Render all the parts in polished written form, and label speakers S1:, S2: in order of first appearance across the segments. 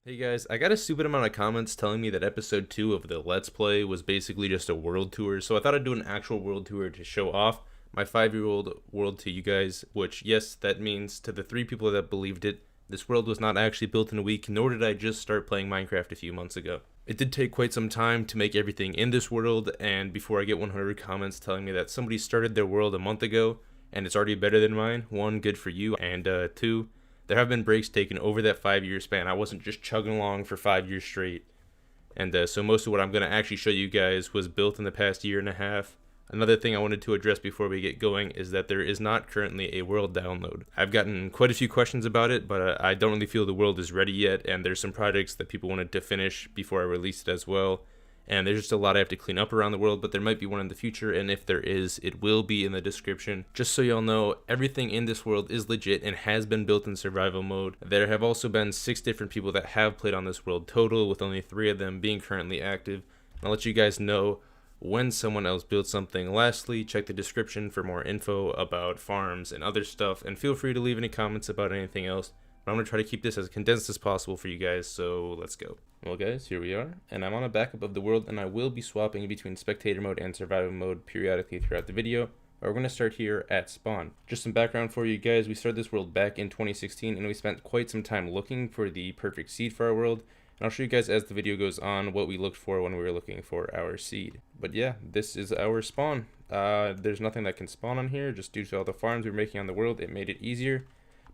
S1: Hey guys, I got a stupid amount of comments telling me that episode 2 of the Let's Play was basically just a world tour, so I thought I'd do an actual world tour to show off my 5-year-old world to you guys, which, yes, that means to the 3 people that believed it, this world was not actually built in a week, nor did I just start playing Minecraft a few months ago. It did take quite some time to make everything in this world, and before I get 100 comments telling me that somebody started their world a month ago, and it's already better than mine, 1, good for you, and 2, there have been breaks taken over that 5 year span. I wasn't just chugging along for 5 years straight. And so most of what I'm going to actually show you guys was built in the past year and a half. Another thing I wanted to address before we get going is that there is not currently a world download. I've gotten quite a few questions about it, but I don't really feel the world is ready yet, and there's some projects that people wanted to finish before I release it as well. And there's just a lot I have to clean up around the world, but there might be one in the future, and if there is, it will be in the description. Just so y'all know, everything in this world is legit and has been built in survival mode. There have also been 6 different people that have played on this world total, with only 3 of them being currently active. I'll let you guys know when someone else builds something. Lastly, check the description for more info about farms and other stuff, and feel free to leave any comments about anything else. But I'm going to try to keep this as condensed as possible for you guys, so let's go. Well guys, here we are, and I'm on a backup of the world, and I will be swapping between spectator mode and survival mode periodically throughout the video. But we're going to start here at spawn. Just some background for you guys, we started this world back in 2016, and we spent quite some time looking for the perfect seed for our world. And I'll show you guys as the video goes on what we looked for when we were looking for our seed. But yeah, this is our spawn. There's nothing that can spawn on here, just due to all the farms we're making on the world, it made it easier.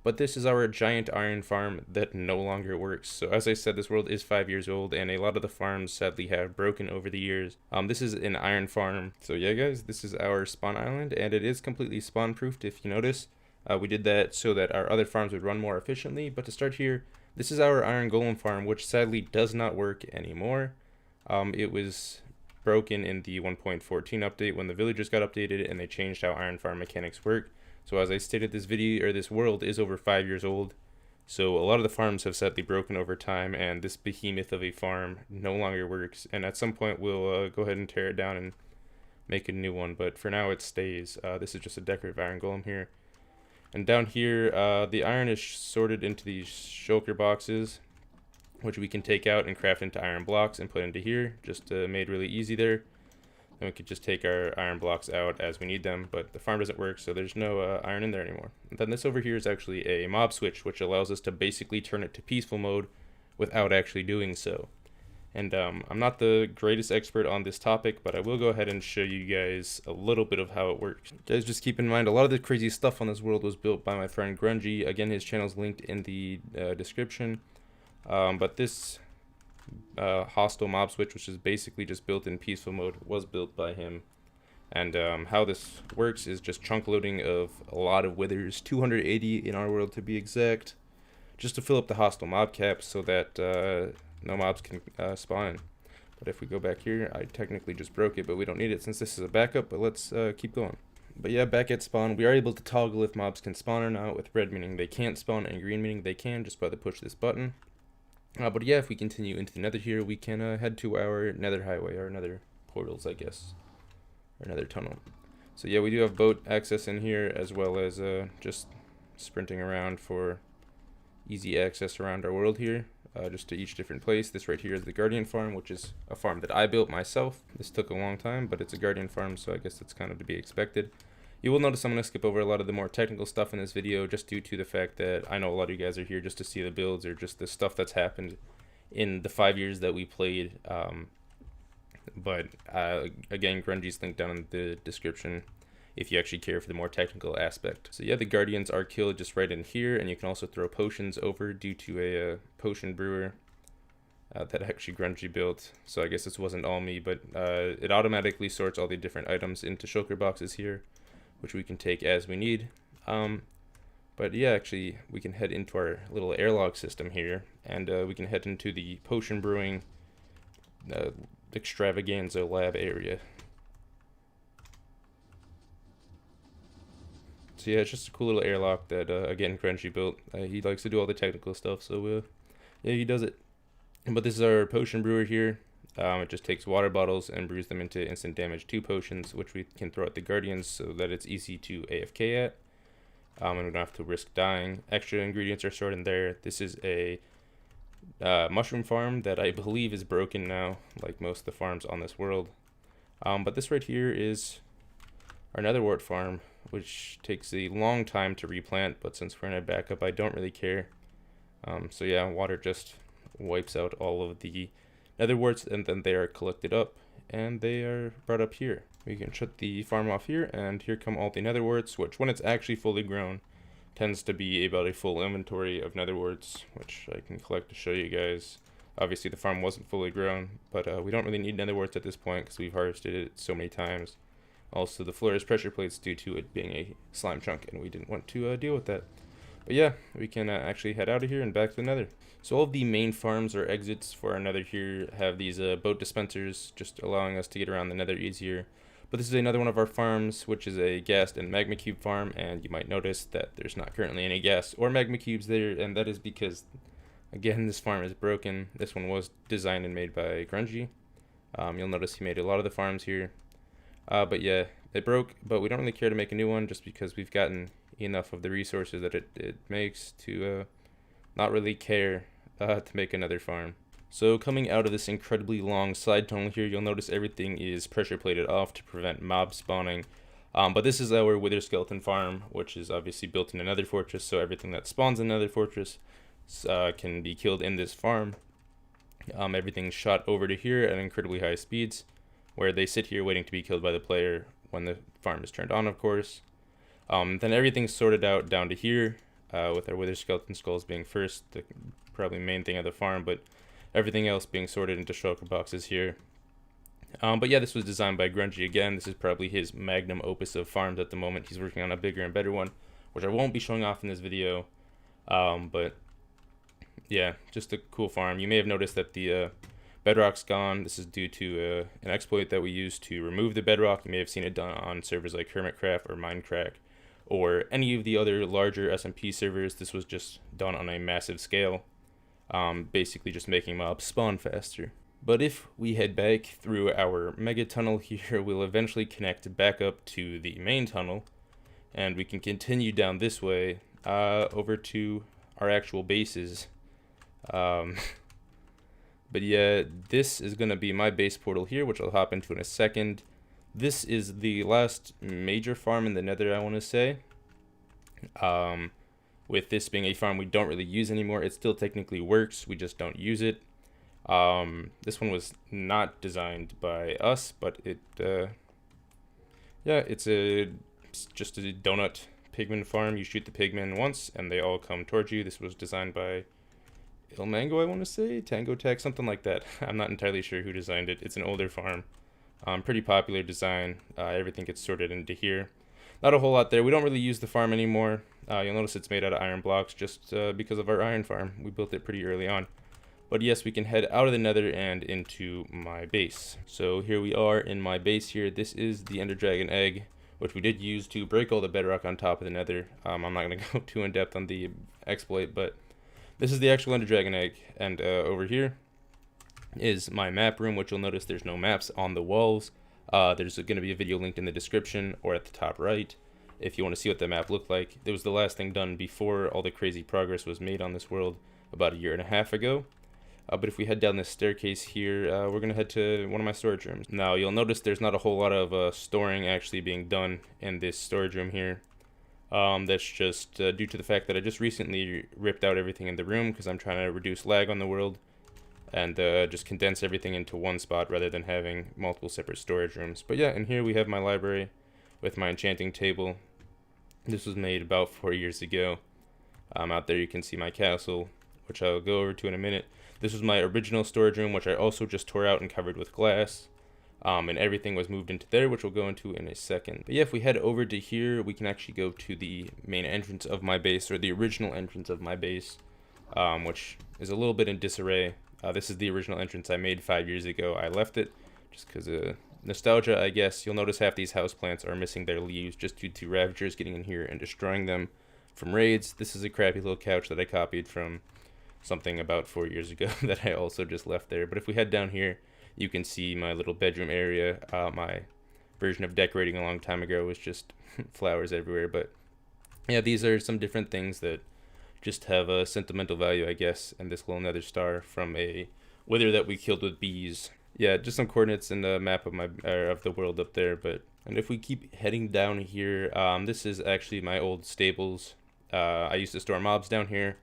S1: But this is our giant iron farm that no longer works. So as I said, this world is 5 years old, and a lot of the farms sadly have broken over the years. This is an iron farm. So yeah guys, this is our spawn island, and it is completely spawn proofed if you notice. We did that so that our other farms would run more efficiently. But to start here, this is our iron golem farm, which sadly does not work anymore. It was broken in the 1.14 update when the villagers got updated and they changed how iron farm mechanics work. So as I stated, this video, or this world, is over 5 years old. So a lot of the farms have sadly broken over time, and this behemoth of a farm no longer works. And at some point we'll go ahead and tear it down and make a new one, but for now it stays. This is just a decorative iron golem here. And down here, the iron is sorted into these shulker boxes, which we can take out and craft into iron blocks and put into here. Just made really easy there. Then we could just take our iron blocks out as we need them, but the farm doesn't work, so there's no iron in there anymore. And then this over here is actually a mob switch, which allows us to basically turn it to peaceful mode without actually doing so. And I'm not the greatest expert on this topic, but I will go ahead and show you guys a little bit of how it works. Guys, just keep in mind, a lot of the crazy stuff on this world was built by my friend Grungy. Again, his channel's linked in the description. But this hostile mob switch, which is basically just built in peaceful mode, was built by him. And how this works is just chunk loading of a lot of withers, 280 in our world to be exact, just to fill up the hostile mob cap so that no mobs can spawn. But if we go back here, I technically just broke it, but we don't need it since this is a backup, but let's keep going. But yeah, back at spawn, we are able to toggle if mobs can spawn or not, with red meaning they can't spawn and green meaning they can, just by the push this button. But yeah, if we continue into the nether here, we can head to our nether highway, or nether portals, I guess, or nether tunnel. So yeah, we do have boat access in here, as well as just sprinting around for easy access around our world here, just to each different place. This right here is the Guardian farm, which is a farm that I built myself. This took a long time, but it's a Guardian farm, so I guess that's kind of to be expected. You will notice I'm going to skip over a lot of the more technical stuff in this video, just due to the fact that I know a lot of you guys are here just to see the builds or just the stuff that's happened in the 5 years that we played. But again, Grungy's linked down in the description if you actually care for the more technical aspect. So yeah, the Guardians are killed just right in here, and you can also throw potions over due to a potion brewer that actually Grungy built. So I guess this wasn't all me, but it automatically sorts all the different items into shulker boxes here, which we can take as we need. But yeah, actually we can head into our little airlock system here, and we can head into the potion brewing extravaganza lab area. So yeah, it's just a cool little airlock that again Grungy built. He likes to do all the technical stuff, so yeah, he does it. But this is our potion brewer here. It just takes water bottles and brews them into instant damage 2 potions, which we can throw at the Guardians so that it's easy to AFK at. And we don't have to risk dying. Extra ingredients are stored in there. This is a mushroom farm that I believe is broken now, like most of the farms on this world. But this right here is our netherwort farm, which takes a long time to replant, but since we're in a backup, I don't really care. So yeah, water just wipes out all of the netherworts, and then they are collected up and they are brought up here. We can shut the farm off here, and here come all the netherworts, which when it's actually fully grown tends to be about a full inventory of netherworts, which I can collect to show you guys. Obviously the farm wasn't fully grown, but we don't really need netherworts at this point because we've harvested it so many times. Also, the floor is pressure plates due to it being a slime chunk, and we didn't want to deal with that. But yeah, we can actually head out of here and back to the nether. So all of the main farms or exits for our nether here have these boat dispensers, just allowing us to get around the nether easier. But this is another one of our farms, which is a ghast and magma cube farm, and you might notice that there's not currently any ghast or magma cubes there, and that is because, again, this farm is broken. This one was designed and made by Grungy. You'll notice he made a lot of the farms here. But yeah, it broke, but we don't really care to make a new one just because we've gotten enough of the resources that it makes to not really care to make another farm. So coming out of this incredibly long side tunnel here, you'll notice everything is pressure plated off to prevent mob spawning. But this is our wither skeleton farm, which is obviously built in another fortress, so everything that spawns in another fortress can be killed in this farm. Everything's shot over to here at incredibly high speeds, where they sit here waiting to be killed by the player when the farm is turned on, of course. Then everything's sorted out down to here, with our wither skeleton skulls being first, the probably main thing of the farm, but everything else being sorted into shulker boxes here. But yeah, this was designed by Grungy again. This is probably his magnum opus of farms at the moment. He's working on a bigger and better one, which I won't be showing off in this video. But yeah, just a cool farm. You may have noticed that the bedrock's gone. This is due to an exploit that we used to remove the bedrock. You may have seen it done on servers like Hermitcraft or Minecraft or any of the other larger SMP servers. This was just done on a massive scale, basically just making mobs spawn faster. But if we head back through our mega tunnel here, we'll eventually connect back up to the main tunnel, and we can continue down this way over to our actual bases. But yeah, this is going to be my base portal here, which I'll hop into in a second. This is the last major farm in the nether, I want to say. With this being a farm we don't really use anymore, it still technically works, we just don't use it. This one was not designed by us, but it, yeah, it's just a donut pigman farm. You shoot the pigmen once, and they all come towards you. This was designed by Ilmango, I want to say, Tango Tech, something like that. I'm not entirely sure who designed it. It's an older farm. Pretty popular design. Everything gets sorted into here. Not a whole lot there. We don't really use the farm anymore. You'll notice it's made out of iron blocks just because of our iron farm. We built it pretty early on. But yes, we can head out of the nether and into my base. So here we are in my base here. This is the Ender Dragon egg, which we did use to break all the bedrock on top of the nether. I'm not going to go too in depth on the exploit, but this is the actual Ender Dragon egg. And over here is my map room, which you'll notice there's no maps on the walls. There's going to be a video linked in the description or at the top right if you want to see what the map looked like. It was the last thing done before all the crazy progress was made on this world about 1.5 years ago. But if we head down this staircase here, we're going to head to one of my storage rooms. Now, you'll notice there's not a whole lot of storing actually being done in this storage room here. That's just due to the fact that I just recently ripped out everything in the room because I'm trying to reduce lag on the world and just condense everything into one spot rather than having multiple separate storage rooms. But yeah, and here we have my library with my enchanting table. This was made about 4 years ago. Out there you can see my castle, which I'll go over to in a minute. This was my original storage room, which I also just tore out and covered with glass. And everything was moved into there, which we'll go into in a second. But yeah, if we head over to here, we can actually go to the main entrance of my base, or the original entrance of my base, which is a little bit in disarray. This is the original entrance I made 5 years ago. I left it just because of nostalgia, I guess. You'll notice half these houseplants are missing their leaves just due to ravagers getting in here and destroying them from raids. This is a crappy little couch that I copied from something about 4 years ago that I also just left there. But if we head down here, you can see my little bedroom area. My version of decorating a long time ago was just flowers everywhere. But yeah, these are some different things that just have a sentimental value, I guess, and this little nether star from a wither that we killed with bees. Yeah, just some coordinates in the map of my of the world up there. But and if we keep heading down here, this is actually my old stables. I used to store mobs down here,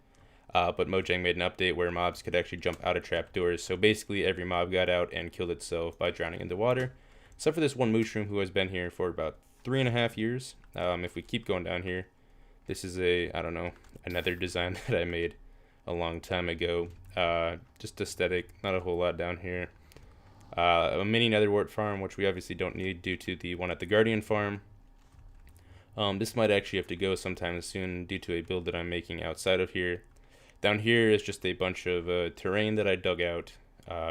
S1: but Mojang made an update where mobs could actually jump out of trapdoors. So basically, every mob got out and killed itself by drowning in the water, except for this one mushroom who has been here for about 3.5 years. If we keep going down here, this is I don't know, another design that I made a long time ago. Just aesthetic, not a whole lot down here. A mini nether wart farm, which we obviously don't need due to the one at the Guardian farm. This might actually have to go sometime soon due to a build that I'm making outside of here. Down here is just a bunch of terrain that I dug out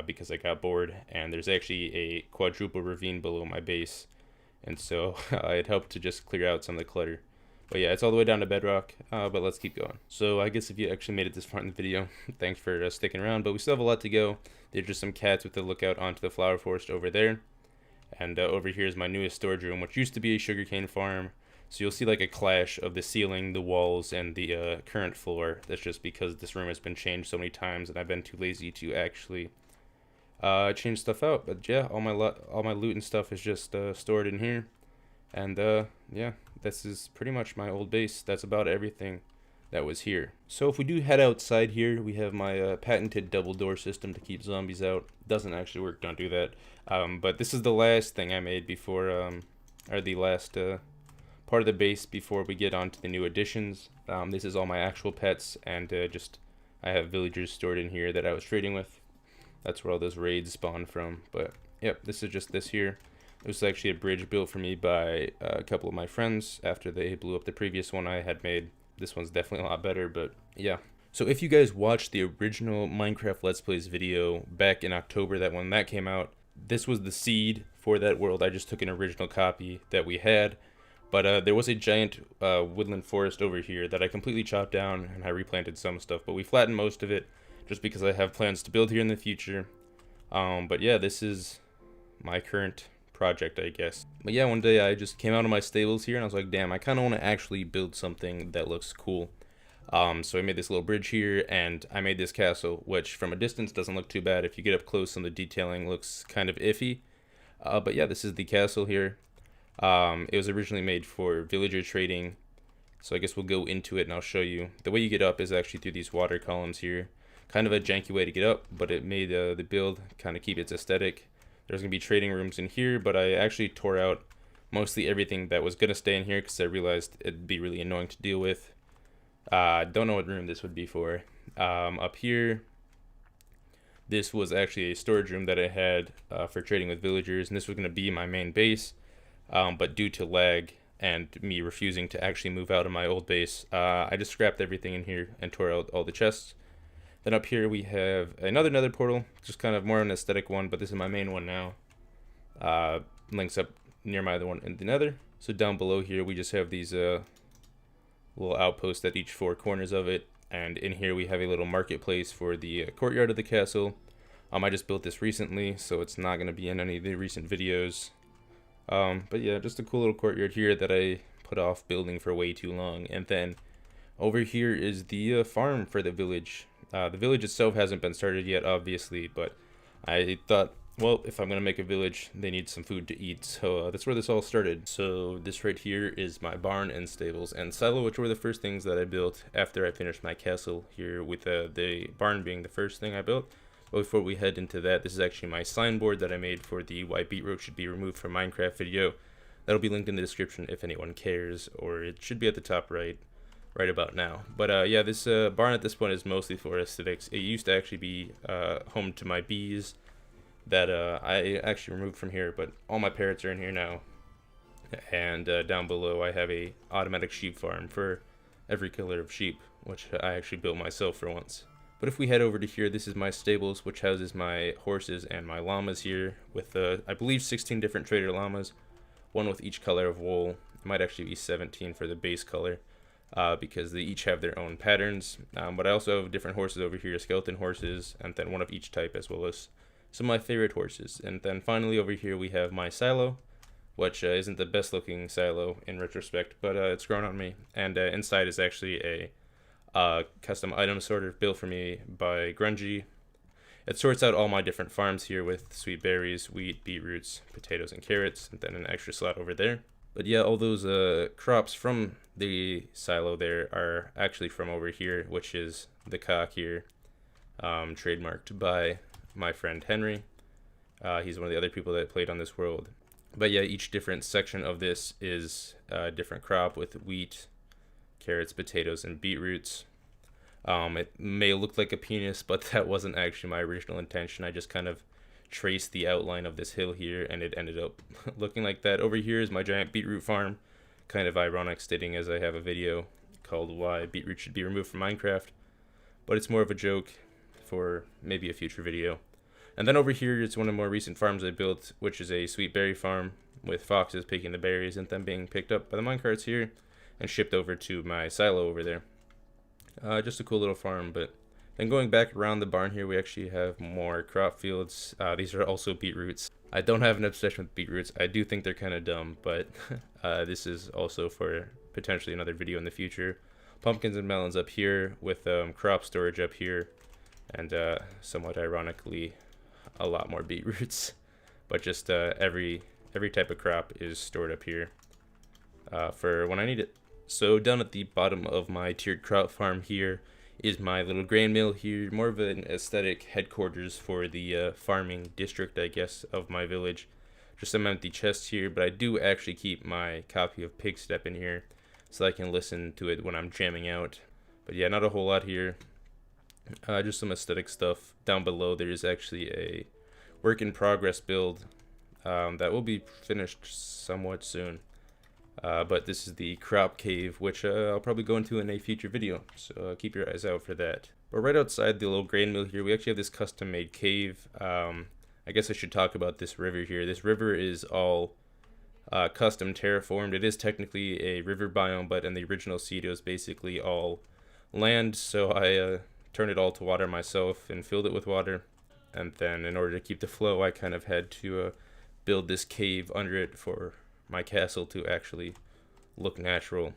S1: because I got bored, and there's actually a quadruple ravine below my base, and so it helped to just clear out some of the clutter. But yeah, it's all the way down to bedrock, but let's keep going. So I guess if you actually made it this far in the video, thanks for sticking around, but we still have a lot to go. There's just some cats with a lookout onto the flower forest over there. And over here is my newest storage room, which used to be a sugarcane farm. So you'll see like a clash of the ceiling, the walls, and the current floor. That's just because this room has been changed so many times, and I've been too lazy to actually change stuff out. But yeah, all my loot and stuff is just stored in here. And yeah, this is pretty much my old base. That's about everything that was here. So if we do head outside here, we have my patented double door system to keep zombies out. Doesn't actually work, don't do that. But this is the last thing I made before, or the last part of the base before we get on to the new additions. This is all my actual pets, and I have villagers stored in here that I was trading with. That's where all those raids spawn from. But yep, this is just this here. It was actually a bridge built for me by a couple of my friends after they blew up the previous one I had made. This one's definitely a lot better, but yeah. So if you guys watched the original Minecraft Let's Plays video back in October, that when that came out, this was the seed for that world. I just took an original copy that we had, but there was a giant woodland forest over here that I completely chopped down, and I replanted some stuff, but we flattened most of it just because I have plans to build here in the future. But yeah, this is my current project, I guess. But yeah, one day I just came out of my stables here and I was like, damn, I kind of want to actually build something that looks cool. So I made this little bridge here, and I made this castle, which from a distance doesn't look too bad. If you get up close, some of the detailing looks kind of iffy. But yeah, this is the castle here. It was originally made for villager trading, so I guess we'll go into it and I'll show you. The way you get up is actually through these water columns here. Kind of a janky way to get up, but it made the build kind of keep its aesthetic. There's going to be trading rooms in here, but I actually tore out mostly everything that was going to stay in here because I realized it'd be really annoying to deal with. Don't know what room this would be for. Up here, this was actually a storage room that I had for trading with villagers, and this was going to be my main base. But due to lag and me refusing to actually move out of my old base, I just scrapped everything in here and tore out all the chests. Then up here we have another nether portal, just kind of more an aesthetic one, but this is my main one now. Links up near my other one in the nether. So down below here we just have these little outposts at each 4 corners of it, and in here we have a little marketplace for the courtyard of the castle. I just built this recently, so it's not going to be in any of the recent videos. But yeah, just a cool little courtyard here that I put off building for way too long. And then over here is the farm for the village. The village itself hasn't been started yet, obviously, but I thought, well, if I'm going to make a village, they need some food to eat. So that's where this all started. So this right here is my barn and stables and silo, which were the first things that I built after I finished my castle here, with the barn being the first thing I built. But before we head into that, this is actually my signboard that I made for the why beetroot should be removed from Minecraft video. That'll be linked in the description if anyone cares, or it should be at the top right about now. But yeah, this barn at this point is mostly for aesthetics. It used to actually be home to my bees that I actually removed from here, but all my parrots are in here now. And down below I have a automatic sheep farm for every color of sheep, which I actually built myself for once. But if we head over to here, this is my stables, which houses my horses and my llamas here, with I believe 16 different trader llamas, one with each color of wool. It might actually be 17 for the base color, because they each have their own patterns. But I also have different horses over here, skeleton horses, and then one of each type, as well as some of my favorite horses. And then finally over here we have my silo, which isn't the best looking silo in retrospect, but it's grown on me. And inside is actually a custom item sorter built for me by Grungy. It sorts out all my different farms here with sweet berries, wheat, beetroots, potatoes, and carrots, and then an extra slot over there. But yeah, all those crops from the silo there are actually from over here, which is the cock here, trademarked by my friend Henry. He's one of the other people that played on this world. But yeah, each different section of this is a different crop with wheat, carrots, potatoes, and beetroots. It may look like a penis, but that wasn't actually my original intention. I just kind of traced the outline of this hill here, and it ended up looking like that. Over here is my giant beetroot farm. Kind of ironic stating as I have a video called Why Beetroot Should Be Removed from Minecraft. But it's more of a joke for maybe a future video. And then over here is one of the more recent farms I built, which is a sweet berry farm with foxes picking the berries and then being picked up by the minecarts here and shipped over to my silo over there. Just a cool little farm. But then going back around the barn here, we actually have more crop fields. These are also beetroots. I don't have an obsession with beetroots. I do think they're kind of dumb, but this is also for potentially another video in the future. Pumpkins and melons up here with crop storage up here, and somewhat ironically a lot more beetroots, but just every type of crop is stored up here for when I need it. So down at the bottom of my tiered crop farm here is my little grain mill here, more of an aesthetic headquarters for the farming district, I guess, of my village. Just some empty chests here, but I do actually keep my copy of Pig Step in here so I can listen to it when I'm jamming out. But yeah, not a whole lot here. Just some aesthetic stuff. Down below there is actually a work in progress build that will be finished somewhat soon. But this is the crop cave, which I'll probably go into in a future video, so keep your eyes out for that. But right outside the little grain mill here, we actually have this custom made cave. I guess I should talk about this river here. This river is all custom terraformed. It is technically a river biome, but in the original seed it was basically all land, so I turned it all to water myself and filled it with water. And then in order to keep the flow, I kind of had to build this cave under it for my castle to actually look natural.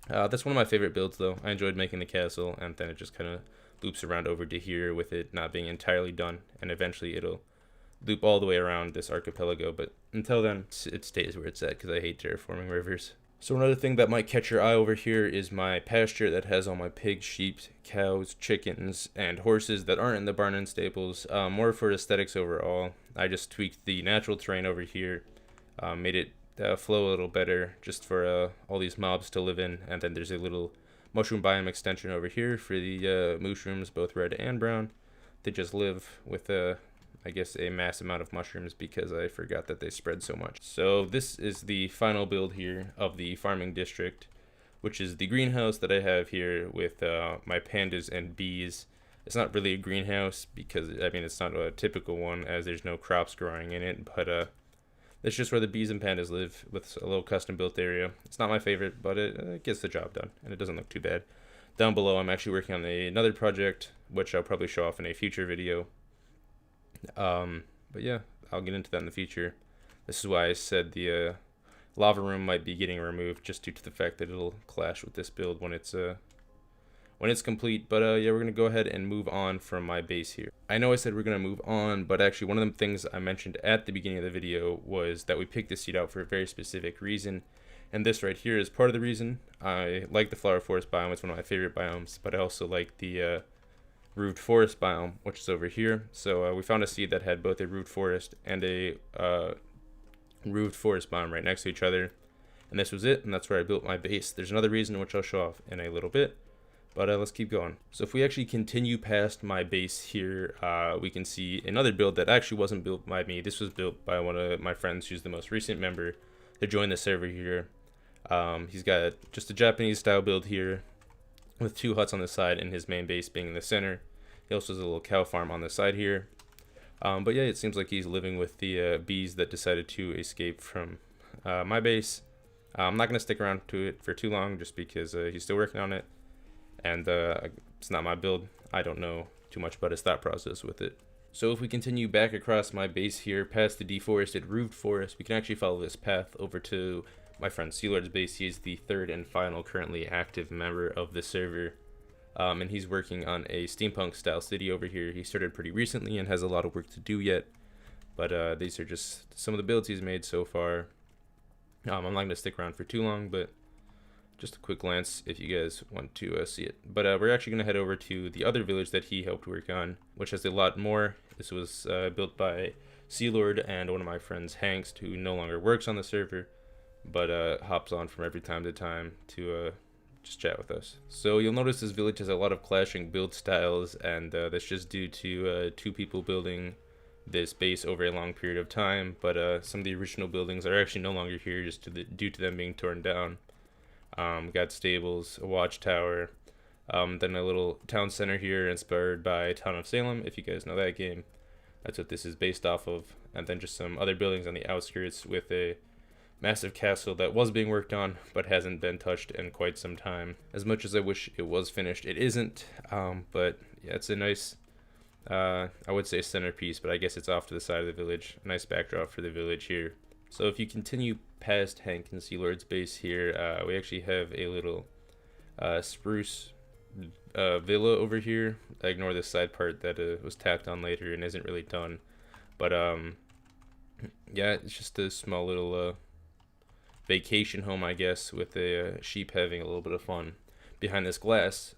S1: That's one of my favorite builds though. I enjoyed making the castle, and then it just kind of loops around over to here with it not being entirely done, and eventually it'll loop all the way around this archipelago, but until then it stays where it's at because I hate terraforming rivers. So another thing that might catch your eye over here is my pasture that has all my pigs, sheep, cows, chickens, and horses that aren't in the barn and stables. More for aesthetics overall. I just tweaked the natural terrain over here, made it flow a little better just for all these mobs to live in. And then there's a little mushroom biome extension over here for the mushrooms, both red and brown. They just live with I guess a mass amount of mushrooms because I forgot that they spread so much. So this is the final build here of the farming district, which is the greenhouse that I have here with my pandas and bees. It's not really a greenhouse because, I mean, it's not a typical one as there's no crops growing in it, but it's just where the bees and pandas live with a little custom built area. It's not my favorite, but it gets the job done, and it doesn't look too bad. Down below, I'm actually working on another project, which I'll probably show off in a future video. But yeah, I'll get into that in the future. This is why I said the lava room might be getting removed, just due to the fact that it'll clash with this build when it's complete. But yeah, we're gonna go ahead and move on from my base here. I know I said we're gonna move on, but actually one of the things I mentioned at the beginning of the video was that we picked this seed out for a very specific reason, and this right here is part of the reason. I like the flower forest biome. It's one of my favorite biomes, but I also like the roofed forest biome, which is over here. So we found a seed that had both a roofed forest and a roofed forest biome right next to each other, and this was it, and that's where I built my base. There's another reason which I'll show off in a little bit, but let's keep going. So if we actually continue past my base here, we can see another build that actually wasn't built by me. This was built by one of my friends who's the most recent member to join the server here. He's got just a Japanese style build here with 2 huts on the side and his main base being in the center. He also has a little cow farm on the side here. But yeah, it seems like he's living with the bees that decided to escape from my base. I'm not going to stick around to it for too long just because he's still working on it. And it's not my build. I don't know too much about his thought process with it. So if we continue back across my base here, past the deforested roofed forest, we can actually follow this path over to my friend Sealord's base. He is the 3rd and final currently active member of the server. and he's working on a steampunk style city over here. He started pretty recently and has a lot of work to do yet, but these are just some of the builds he's made so far. I'm not going to stick around for too long, but just a quick glance if you guys want to see it. But we're actually going to head over to the other village that he helped work on, which has a lot more. This was built by Sea Lord and one of my friends, Hanks, who no longer works on the server, but hops on from every time to time to just chat with us. So you'll notice this village has a lot of clashing build styles, and that's just due to two people building this base over a long period of time. But some of the original buildings are actually no longer here just due to them being torn down. Got stables, a watchtower, then a little town center here inspired by Town of Salem, if you guys know that game. That's what this is based off of. And then just some other buildings on the outskirts with a massive castle that was being worked on but hasn't been touched in quite some time. As much as I wish it was finished, it isn't. But yeah, it's a nice, I would say centerpiece, but I guess it's off to the side of the village. A nice backdrop for the village here. So if you continue past Hank and Sea Lord's base here, we actually have a little spruce villa over here. I ignore this side part that was tacked on later and isn't really done. But yeah, it's just a small little vacation home, I guess, with a sheep having a little bit of fun behind this glass.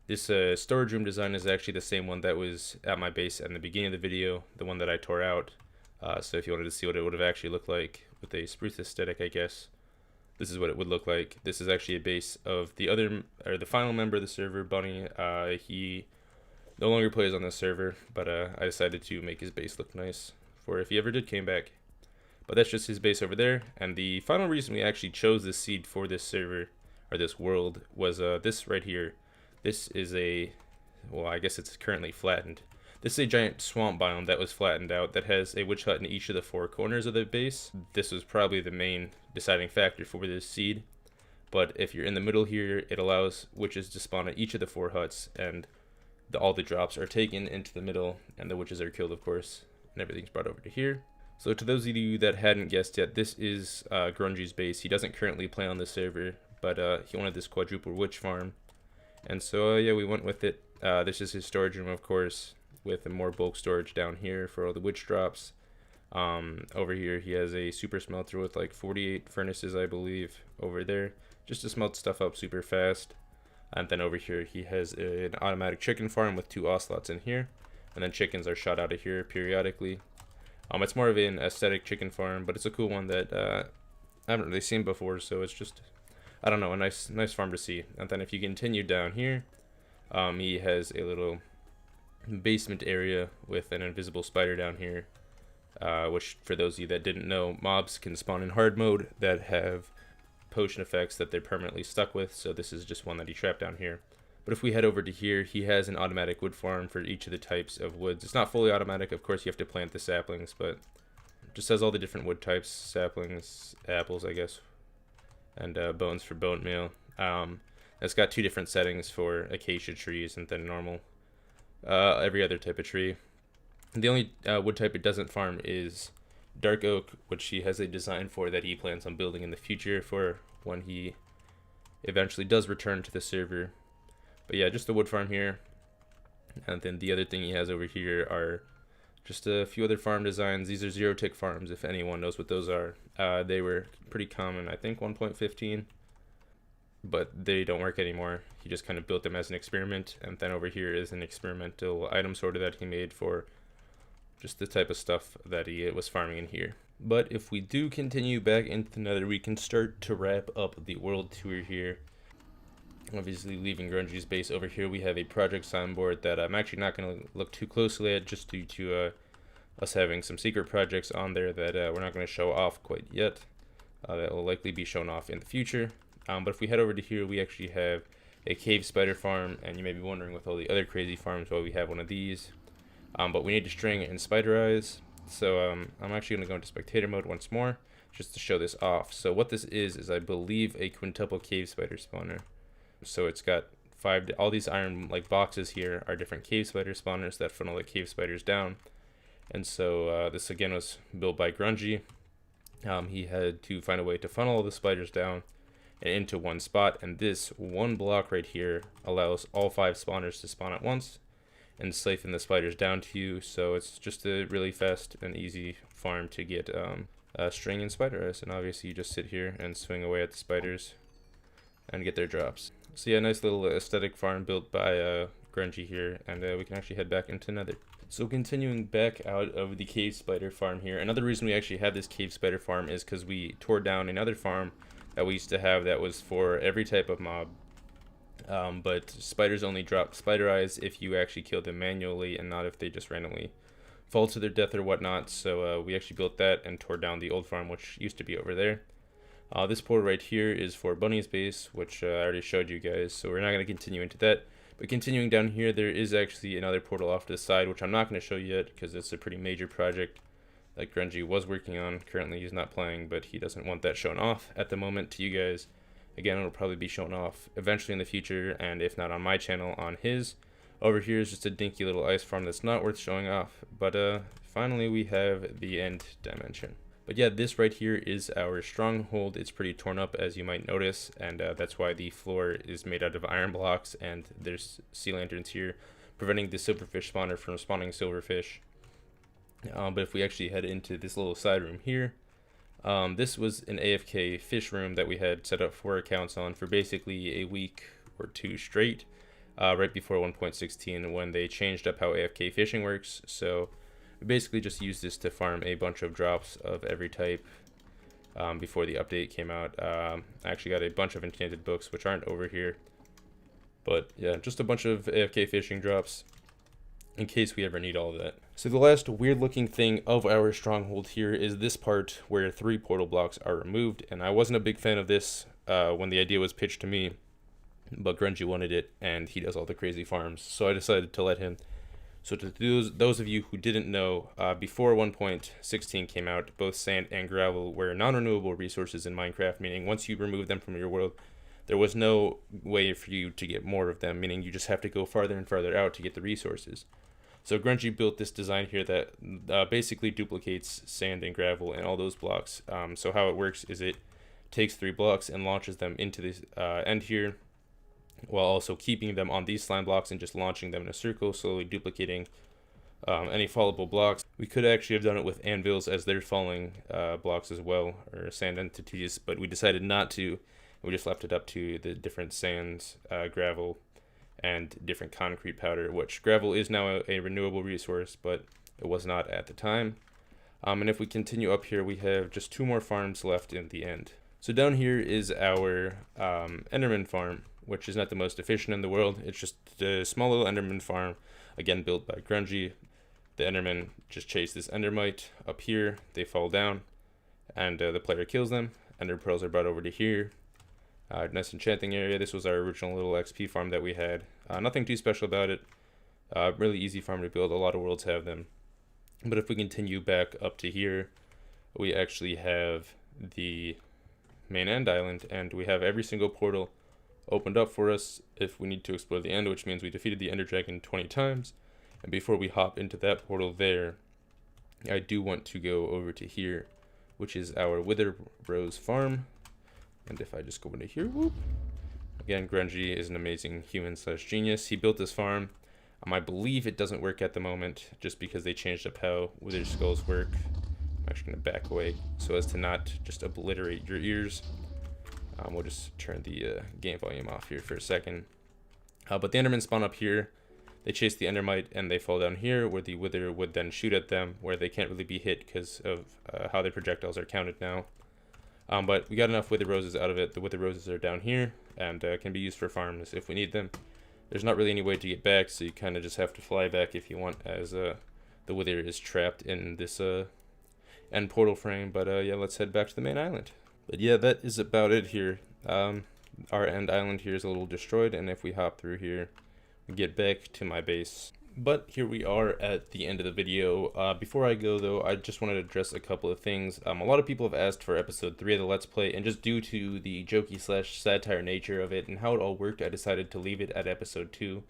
S1: This storage room design is actually the same one that was at my base in the beginning of the video, the one that I tore out. So if you wanted to see what it would have actually looked like with a spruce aesthetic, I guess, this is what it would look like. This is actually a base of the final member of the server, Bunny. He no longer plays on this server, but I decided to make his base look nice for if he ever did came back. But that's just his base over there. And the final reason we actually chose this seed for this server, or this world, was this right here. This is well, I guess it's currently flattened. This is a giant swamp biome that was flattened out that has a witch hut in each of the four corners of the base. This was probably the main deciding factor for this seed. But if you're in the middle here, it allows witches to spawn at each of the four huts, and all the drops are taken into the middle, and the witches are killed, of course, and everything's brought over to here. So to those of you that hadn't guessed yet, this is Grungy's base. He doesn't currently play on this server, but he wanted this quadruple witch farm. And so yeah, we went with it. This is his storage room, of course, with more bulk storage down here for all the witch drops. Over here he has a super smelter with like 48 furnaces, I believe, over there, just to smelt stuff up super fast. And then over here he has an automatic chicken farm with 2 ocelots in here, and then chickens are shot out of here periodically. It's more of an aesthetic chicken farm, but it's a cool one that I haven't really seen before, so it's just, I don't know, a nice farm to see. And then if you continue down here, he has a little basement area with an invisible spider down here, which, for those of you that didn't know, mobs can spawn in hard mode that have potion effects that they're permanently stuck with, so this is just one that he trapped down here. But if we head over to here, he has an automatic wood farm for each of the types of woods. It's not fully automatic, of course you have to plant the saplings, but it just has all the different wood types, saplings, apples, I guess, and bones for bone meal. It's got 2 different settings for acacia trees and then normal every other type of tree. The only wood type it doesn't farm is dark oak, which he has a design for that he plans on building in the future for when he eventually does return to the server. But yeah, just a wood farm here. And then the other thing he has over here are just a few other farm designs. These are 0-tick farms, if anyone knows what those are. They were pretty common, I think 1.15. But they don't work anymore. He just kind of built them as an experiment. And then over here is an experimental item sorter that he made for just the type of stuff that he was farming in here. But if we do continue back into the nether, we can start to wrap up the world tour here. Obviously, leaving Grungy's base over here, we have a project signboard that I'm actually not going to look too closely at, just due to us having some secret projects on there that we're not going to show off quite yet. That will likely be shown off in the future. But if we head over to here, we actually have a cave spider farm, and you may be wondering with all the other crazy farms why we have one of these. But we need to string and spider eyes, so I'm actually going to go into spectator mode once more, just to show this off. So what this is I believe a quintuple cave spider spawner. So it's got 5, all these iron like boxes here are different cave spider spawners that funnel the cave spiders down. And so this again was built by Grungy. He had to find a way to funnel all the spiders down, and into one spot, and this one block right here allows all 5 spawners to spawn at once and siphon the spiders down to you. So it's just a really fast and easy farm to get string and spider eyes, and obviously you just sit here and swing away at the spiders and get their drops. So yeah, nice little aesthetic farm built by Grungy here, and we can actually head back into Nether. So continuing back out of the cave spider farm here, another reason we actually have this cave spider farm is because we tore down another farm that we used to have that was for every type of mob. But spiders only drop spider eyes if you actually kill them manually and not if they just randomly fall to their death or whatnot. So we actually built that and tore down the old farm, which used to be over there. This portal right here is for Bunny's base, which I already showed you guys, so we're not going to continue into that. But continuing down here, there is actually another portal off to the side, which I'm not going to show you yet because it's a pretty major project that Grungy was working on. Currently he's not playing, but he doesn't want that shown off at the moment to you guys. Again, it'll probably be shown off eventually in the future, and if not on my channel, on his. Over here is just a dinky little ice farm that's not worth showing off. But finally we have the end dimension. But yeah, this right here is our stronghold. It's pretty torn up, as you might notice, and that's why the floor is made out of iron blocks, and there's sea lanterns here preventing the silverfish spawner from spawning silverfish. But if we actually head into this little side room here, this was an AFK fish room that we had set up 4 accounts on for basically a week or 2 straight, right before 1.16 when they changed up how AFK fishing works. So we basically just used this to farm a bunch of drops of every type before the update came out. I actually got a bunch of enchanted books, which aren't over here. But yeah, just a bunch of AFK fishing drops in case we ever need all of that. So the last weird looking thing of our stronghold here is this part where 3 portal blocks are removed. And I wasn't a big fan of this when the idea was pitched to me, but Grungy wanted it and he does all the crazy farms. So I decided to let him. So to those of you who didn't know, before 1.16 came out, both sand and gravel were non-renewable resources in Minecraft, meaning once you remove them from your world, there was no way for you to get more of them, meaning you just have to go farther and farther out to get the resources. So Grungy built this design here that basically duplicates sand and gravel and all those blocks. So how it works is it takes 3 blocks and launches them into this end here, while also keeping them on these slime blocks and just launching them in a circle, slowly duplicating any fallable blocks. We could actually have done it with anvils as they're falling blocks as well, or sand entities, but we decided not to. We just left it up to the different sands, gravel, and different concrete powder, which gravel is now a renewable resource, but it was not at the time. And if we continue up here, we have just 2 more farms left in the end. So down here is our Enderman farm, which is not the most efficient in the world. It's just a small little Enderman farm, again built by Grungy. The Enderman just chase this Endermite up here, they fall down, and the player kills them. Ender pearls are brought over to here. Nice enchanting area. This was our original little XP farm that we had. Nothing too special about it. Really easy farm to build. A lot of worlds have them. But if we continue back up to here, we actually have the main end island, and we have every single portal opened up for us if we need to explore the end, which means we defeated the Ender Dragon 20 times. And before we hop into that portal there, I do want to go over to here, which is our Wither Rose farm. And if I just go into here, whoop. Again, Grungy is an amazing human/genius. He built this farm. I believe it doesn't work at the moment just because they changed up how Wither skulls work. I'm actually going to back away so as to not just obliterate your ears. We'll just turn the game volume off here for a second. But the Endermen spawn up here. They chase the Endermite and they fall down here where the Wither would then shoot at them, where they can't really be hit because of how their projectiles are counted now. But we got enough Wither Roses out of it. The Wither Roses are down here and can be used for farms if we need them. There's not really any way to get back, so you kind of just have to fly back if you want, as the Wither is trapped in this end portal frame. But yeah, let's head back to the main island. But yeah, that is about it here. Our end island here is a little destroyed, and if we hop through here, we get back to my base. But here we are at the end of the video. Before I go though, I just wanted to address a couple of things. A lot of people have asked for episode 3 of the Let's Play, and just due to the jokey/satire nature of it and how it all worked, I decided to leave it at episode 2.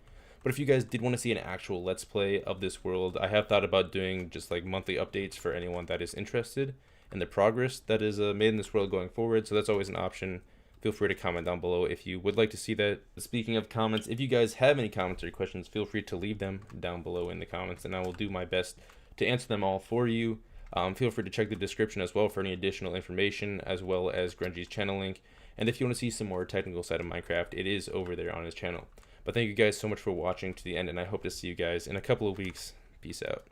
S1: But if you guys did want to see an actual Let's Play of this world, I have thought about doing just like monthly updates for anyone that is interested in the progress that is made in this world going forward, so that's always an option. feel free to comment down below if you would like to see that. Speaking of comments, if you guys have any comments or questions, feel free to leave them down below in the comments, and I will do my best to answer them all for you. Feel free to check the description as well for any additional information, as well as Grungy's channel link. And if you want to see some more technical side of Minecraft, it is over there on his channel. But thank you guys so much for watching to the end, and I hope to see you guys in a couple of weeks. Peace out.